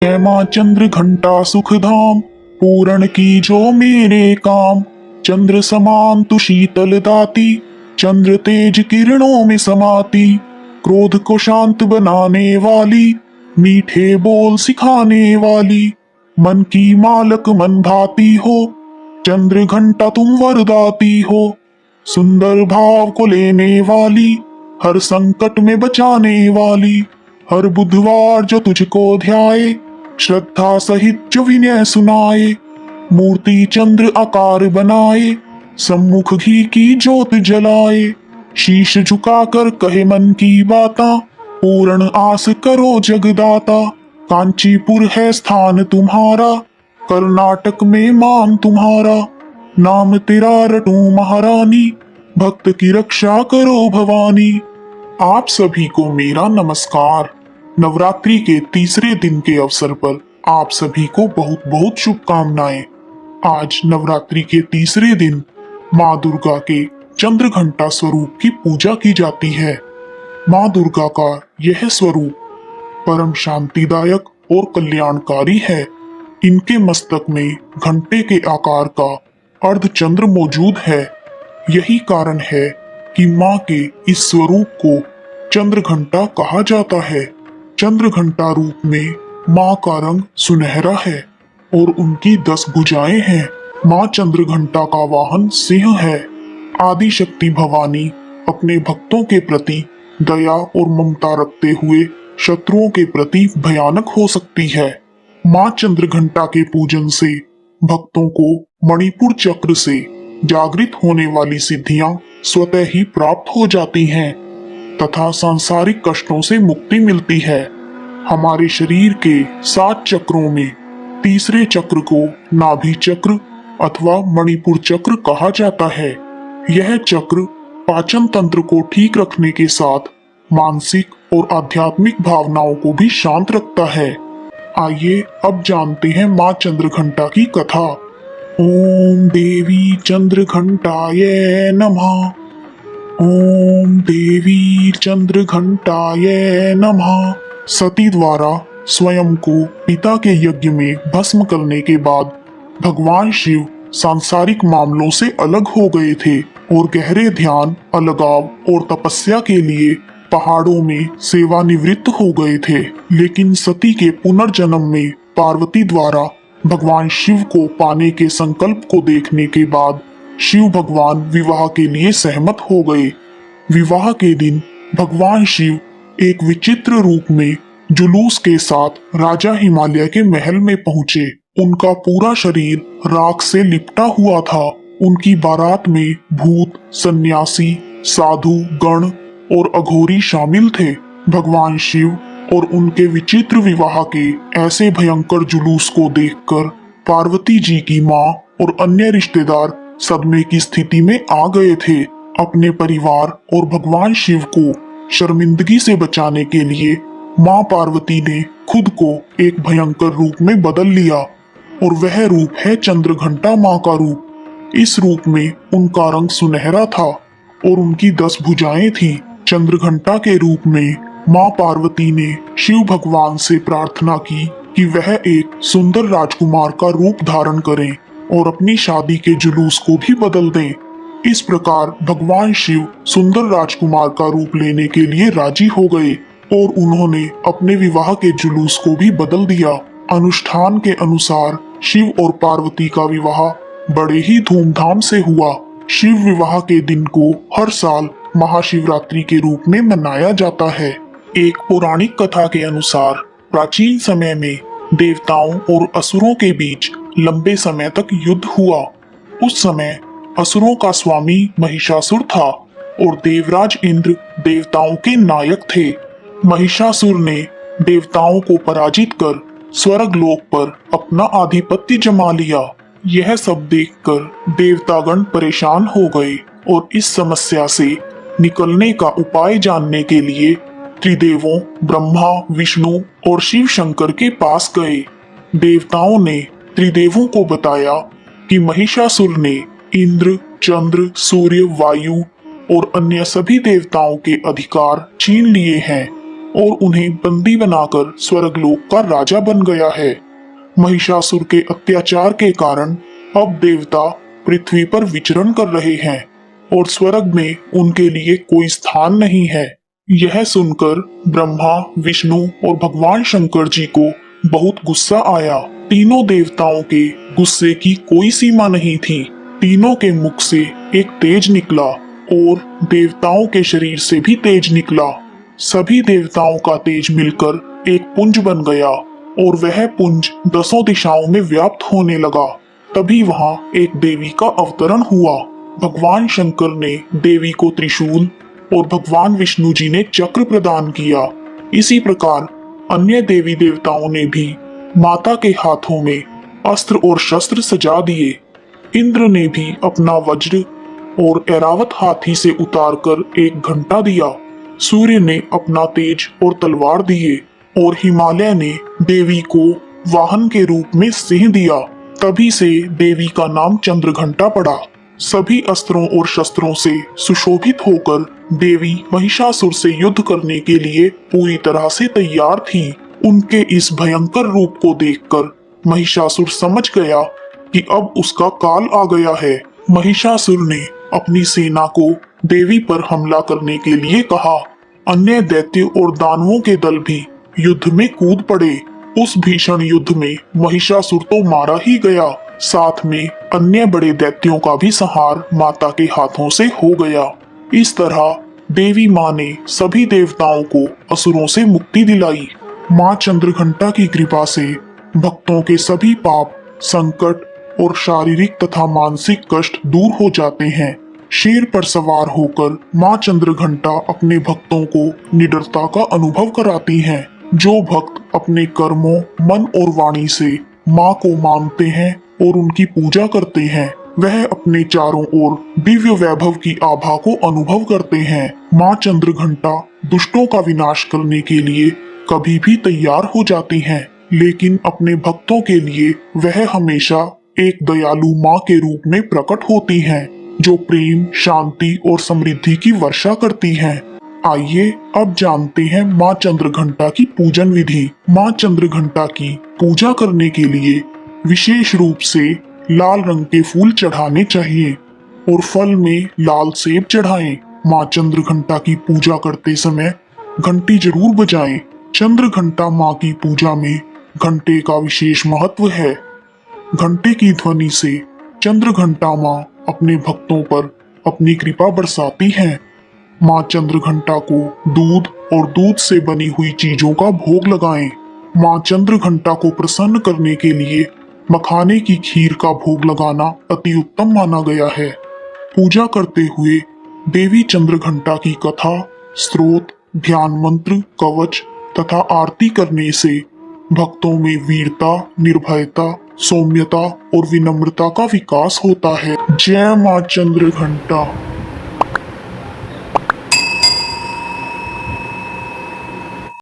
है माँ चंद्र घंटा सुख धाम, पूर्ण की जो मेरे काम। चंद्र समान तू शीतल दाती, चंद्र तेज किरणों में समाती। क्रोध को शांत बनाने वाली, मीठे बोल सिखाने वाली। मन की मालक मन भाती हो, चंद्र घंटा तुम वरदाती हो। सुंदर भाव को लेने वाली, हर संकट में बचाने वाली। हर बुधवार जो तुझको ध्याए, श्रद्धा सहित जो विनय सुनाए। मूर्ति चंद्र आकार बनाए, सम्मुख घी की ज्योत जलाए। शीश झुकाकर कहे मन की बाता, पूर्ण आस करो जगदाता। कांचीपुर है स्थान तुम्हारा, कर्नाटक में मान तुम्हारा। नाम तेरा रटूं महारानी, भक्त की रक्षा करो भवानी। आप सभी को मेरा नमस्कार। नवरात्रि के तीसरे दिन के अवसर पर आप सभी को बहुत बहुत शुभकामनाएं। आज नवरात्रि के तीसरे दिन माँ दुर्गा के चंद्र घंटा स्वरूप की पूजा की जाती है। माँ दुर्गा का यह स्वरूप परम शांतिदायक और कल्याणकारी है। इनके मस्तक में घंटे के आकार का अर्धचंद्र मौजूद है। यही कारण है कि माँ के इस स्वरूप को चंद्र घंटा कहा जाता है। चंद्र घंटा रूप में माँ का रंग सुनहरा है और उनकी 10 भुजाएं हैं। माँ चंद्र घंटा का वाहन सिंह है। आदि शक्ति भवानी अपने भक्तों के प्रति दया और ममता रखते हुए शत्रुओं के प्रति भयानक हो सकती है। माँ चंद्र घंटा के पूजन से भक्तों को मणिपुर चक्र से जागृत होने वाली सिद्धियां स्वतः ही प्राप्त हो जाती हैं तथा सांसारिक कष्टों से मुक्ति मिलती है। हमारे शरीर के 7 चक्रों में तीसरे चक्र को नाभि चक्र अथवा मणिपुर चक्र कहा जाता है। यह चक्र पाचन तंत्र को ठीक रखने के साथ मानसिक और आध्यात्मिक भावनाओं को भी शांत रखता है। आइए अब जानते हैं माँ चंद्र घंटा की कथा। ओम देवी चंद्र घंटाय नमः। ओम देवी चंद्र घंटाय नमः। सती द्वारा स्वयं को पिता के यज्ञ में भस्म करने के बाद भगवान शिव सांसारिक मामलों से अलग हो गए थे और गहरे ध्यान, अलगाव और तपस्या के लिए पहाड़ों में सेवानिवृत्त हो गए थे। लेकिन सती के पुनर्जन्म में पार्वती द्वारा भगवान शिव को पाने के संकल्प को देखने के बाद शिव भगवान विवाह के लिए सहमत हो गए। विवाह के दिन भगवान शिव एक विचित्र रूप में जुलूस के साथ राजा हिमालय के महल में पहुंचे। उनका पूरा शरीर राख से लिपटा हुआ था। उनकी बारात में भूत, सन्यासी, साधु गण और अघोरी शामिल थे। भगवान शिव और उनके विचित्र विवाह के ऐसे भयंकर जुलूस को देखकर पार्वती जी की माँ और अन्य रिश्तेदार सदमे की स्थिति में आ गए थे। अपने परिवार और भगवान शिव को शर्मिंदगी से बचाने के लिए माँ पार्वती ने खुद को एक भयंकर रूप में बदल लिया और वह रूप है चंद्र घंटा माँ का रूप। इस रूप में उनका रंग सुनहरा था और उनकी 10 भुजाएं थी। चंद्र घंटा के रूप में माँ पार्वती ने शिव भगवान से प्रार्थना की कि वह एक सुंदर राजकुमार का रूप धारण करें और अपनी शादी के जुलूस को भी बदल दें। इस प्रकार भगवान शिव सुंदर राजकुमार का रूप लेने के लिए राजी हो गए और उन्होंने अपने विवाह के जुलूस को भी बदल दिया। अनुष्ठान के अनुसार शिव और पार्वती का विवाह बड़े ही धूमधाम से हुआ। शिव विवाह के दिन को हर साल महाशिवरात्रि के रूप में मनाया जाता है। एक पौराणिक कथा के अनुसार प्राचीन समय में देवताओं और असुरों के बीच लंबे समय तक युद्ध हुआ। उस समय असुरों का स्वामी महिषासुर था और देवराज इंद्र देवताओं के नायक थे। महिषासुर ने देवताओं को पराजित कर स्वर्ग लोक पर अपना आधिपत्य जमा लिया। यह सब देखकर देवतागण परेशान हो गए और इस समस्या से निकलने का उपाय जानने के लिए त्रिदेवों ब्रह्मा, विष्णु और शिव शंकर के पास गए। देवताओं ने त्रिदेवों को बताया कि महिषासुर ने इंद्र, चंद्र, सूर्य, वायु और अन्य सभी देवताओं के अधिकार छीन लिए हैं और उन्हें बंदी बनाकर स्वर्गलोक का राजा बन गया है। महिषासुर के अत्याचार के कारण अब देवता पृथ्वी पर विचरण कर रहे हैं और स्वर्ग में उनके लिए कोई स्थान नहीं है। यह सुनकर ब्रह्मा, विष्णु और भगवान शंकर जी को बहुत गुस्सा आया। तीनों देवताओं के गुस्से की कोई सीमा नहीं थी। तीनों के मुख से एक तेज निकला और देवताओं के शरीर से भी तेज निकला। सभी देवताओं का तेज मिलकर एक पुंज बन गया और वह पुंज 10 दिशाओं में व्याप्त होने लगा। तभी वहां एक देवी का अवतरण हुआ। भगवान शंकर ने देवी को त्रिशूल और भगवान विष्णु जी ने चक्र प्रदान किया। इसी प्रकार अन्य देवी देवताओं ने भी माता के हाथों में अस्त्र और शस्त्र सजा दिए। इंद्र ने भी अपना वज्र और ऐरावत हाथी से उतारकर एक घंटा दिया। सूर्य ने अपना तेज और तलवार दिए और हिमालय ने देवी को वाहन के रूप में सिंह दिया। तभी से देवी का नाम चंद्रघंटा पड़ा। सभी अस्त्रों और शस्त्रों से सुशोभित होकर देवी महिषासुर से युद्ध करने के लिए पूरी तरह से तैयार थी। उनके इस भयंकर रूप को देखकर महिषासुर समझ गया कि अब उसका काल आ गया है। महिषासुर ने अपनी सेना को देवी पर हमला करने के लिए कहा। अन्य दैत्य और दानवों के दल भी युद्ध में कूद पड़े। उस भीषण युद्ध में महिषासुर तो मारा ही गया, साथ में अन्य बड़े दैत्यों का भी संहार माता के हाथों से हो गया। इस तरह देवी माँ ने सभी देवताओं को असुरों से मुक्ति दिलाई। माँ चंद्रघंटा की कृपा से भक्तों के सभी पाप, संकट और शारीरिक तथा मानसिक कष्ट दूर हो जाते हैं। शेर पर सवार होकर माँ चंद्रघंटा अपने भक्तों को निडरता का अनुभव कराती हैं। जो भक्त अपने कर्मों, मन और वाणी से माँ को मानते हैं और उनकी पूजा करते हैं, वह अपने चारों ओर दिव्य वैभव की आभा को अनुभव करते हैं। माँ चंद्रघंटा दुष्टों का विनाश करने के लिए कभी भी तैयार हो जाती हैं, लेकिन अपने भक्तों के लिए वह हमेशा एक दयालु माँ के रूप में प्रकट होती हैं, जो प्रेम, शांति और समृद्धि की वर्षा करती हैं। आइए अब जानते हैं माँ चंद्रघंटा की पूजन विधि। माँ चंद्रघंटा की पूजा करने के लिए विशेष रूप से लाल रंग के फूल चढ़ाने चाहिए और फल में लाल सेब चढ़ाएं। माँ चंद्रघंटा की पूजा करते समय घंटी जरूर बजाएं। चंद्रघंटा माँ की पूजा में घंटे का विशेष महत्व है। घंटे की ध्वनि से चंद्रघंटा माँ अपने भक्तों पर अपनी कृपा बरसाती हैं। माँ चंद्रघंटा को दूध और दूध से बनी हुई चीजों का भोग लगाएं। माँ चंद्रघंटा को प्रसन्न करने के लिए मखाने की खीर का भोग लगाना अति उत्तम माना गया है। पूजा करते हुए देवी चंद्रघंटा की कथा, स्तोत्र, ध्यान मंत्र, कवच तथा आरती करने से भक्तों में वीरता, निर्भयता, सौम्यता और विनम्रता का विकास होता है। जय माँ चंद्रघंटा।